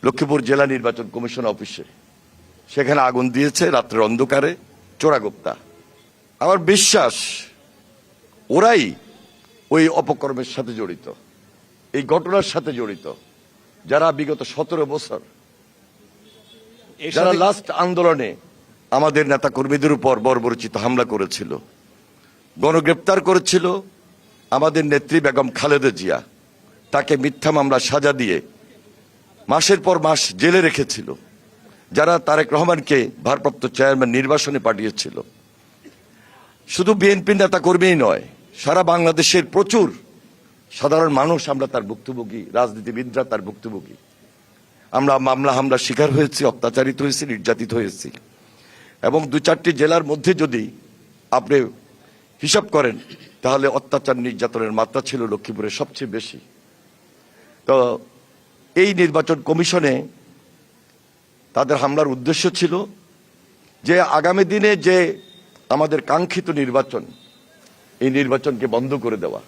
লক্ষ্মীপুর জেলা নির্বাচন কমিশন অফিসে। সেখানে আগুন দিয়েছে রাত্রের অন্ধকারে চোরাগোপ্তা। আমার বিশ্বাস ওরাই ওই অপকর্মের সাথে জড়িত, এই ঘটনার সাথে জড়িত, যারা বিগত 17 বছর যারা লাস্ট আন্দোলনে আমাদের নেতা কর্মীদের উপর বর্বরচিত হামলা করেছিল, গণগ্রেপ্তার করেছিল। আমাদের নেত্রী বেগম খালেদা জিয়া তাকে মিথ্যা মামলা সাজা দিয়ে মাসের পর মাস জেলে রেখেছিল, যারা তারেক রহমানকে ভারপ্রাপ্ত চেয়ারম্যান নির্বাচনে পাঠিয়েছিল। শুধু বিএনপি নেতা কর্মীই নয়, সারা বাংলাদেশের প্রচুর সাধারণ মানুষ আমরা তার ভুক্তভোগী, রাজনীতিবিদরা তার ভুক্তভোগী। আমরা মামলা হামলার শিকার হয়েছি, অত্যাচারিত হয়েছি, নির্যাতিত হয়েছি। এবং 2-4টি জেলার মধ্যে যদি আপনি হিসাব করেন তাহলে অত্যাচার নির্যাতনের মাত্রা ছিল লক্ষ্মীপুরে সবচেয়ে বেশি। তো এই নির্বাচন কমিশনে তাদের হামলার উদ্দেশ্য ছিল যে আগামী দিনে যে আমাদের কাঙ্ক্ষিত নির্বাচন, এই নির্বাচনকে বন্ধ করে দেওয়া।